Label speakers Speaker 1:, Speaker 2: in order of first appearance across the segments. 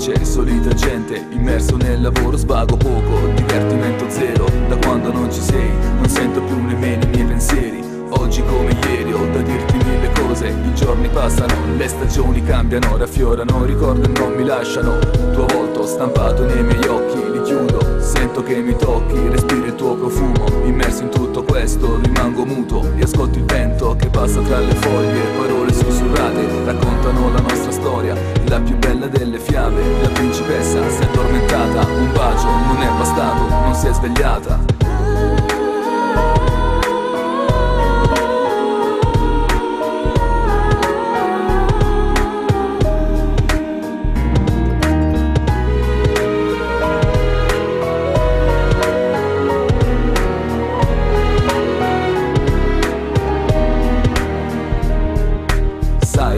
Speaker 1: facce, solita gente, immerso nel lavoro, svago poco, divertimento zero. Da quando non ci sei, non sento più nemmeno i miei pensieri. Oggi come ieri ho da dirti mille cose, i giorni passano, le stagioni cambiano, raffiorano, ricordi non mi lasciano. Tuo volto stampato nei miei occhi, li chiudo, sento che mi tocchi, respiro il tuo profumo. Immerso in tutto questo rimango muto, riascolto il vento che passa tra le foglie, parole sussurrate raccontano la nostra storia, la più bella delle fiabe. La principessa si è addormentata, un bacio non è bastato, non si è svegliata.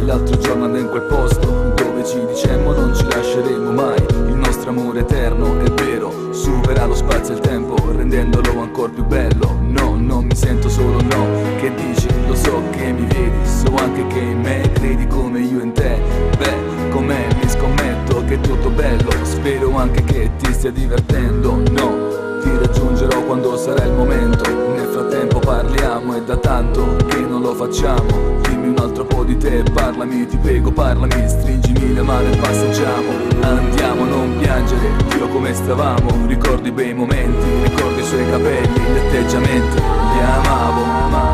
Speaker 1: L'altro giorno andai in quel posto dove ci dicemmo non ci lasceremo mai. Il nostro amore eterno è vero, supera lo spazio e il tempo, rendendolo ancora più bello. No, non mi sento solo, no, che dici? Lo so che mi vedi, so anche che in me credi come io in te. Beh, com'è, mi scommetto che è tutto bello, spero anche che ti stia divertendo. No, ti raggiungerò quando sarà il momento, nel frattempo parliamo, è da tanto che non lo facciamo. Dimmi un altro po' di te, parlami, ti prego parlami, stringimi la mano e passeggiamo. Andiamo, non piangere, Dio come stavamo, ricordi i bei momenti, ricordi i suoi capelli, gli atteggiamenti, li amavo.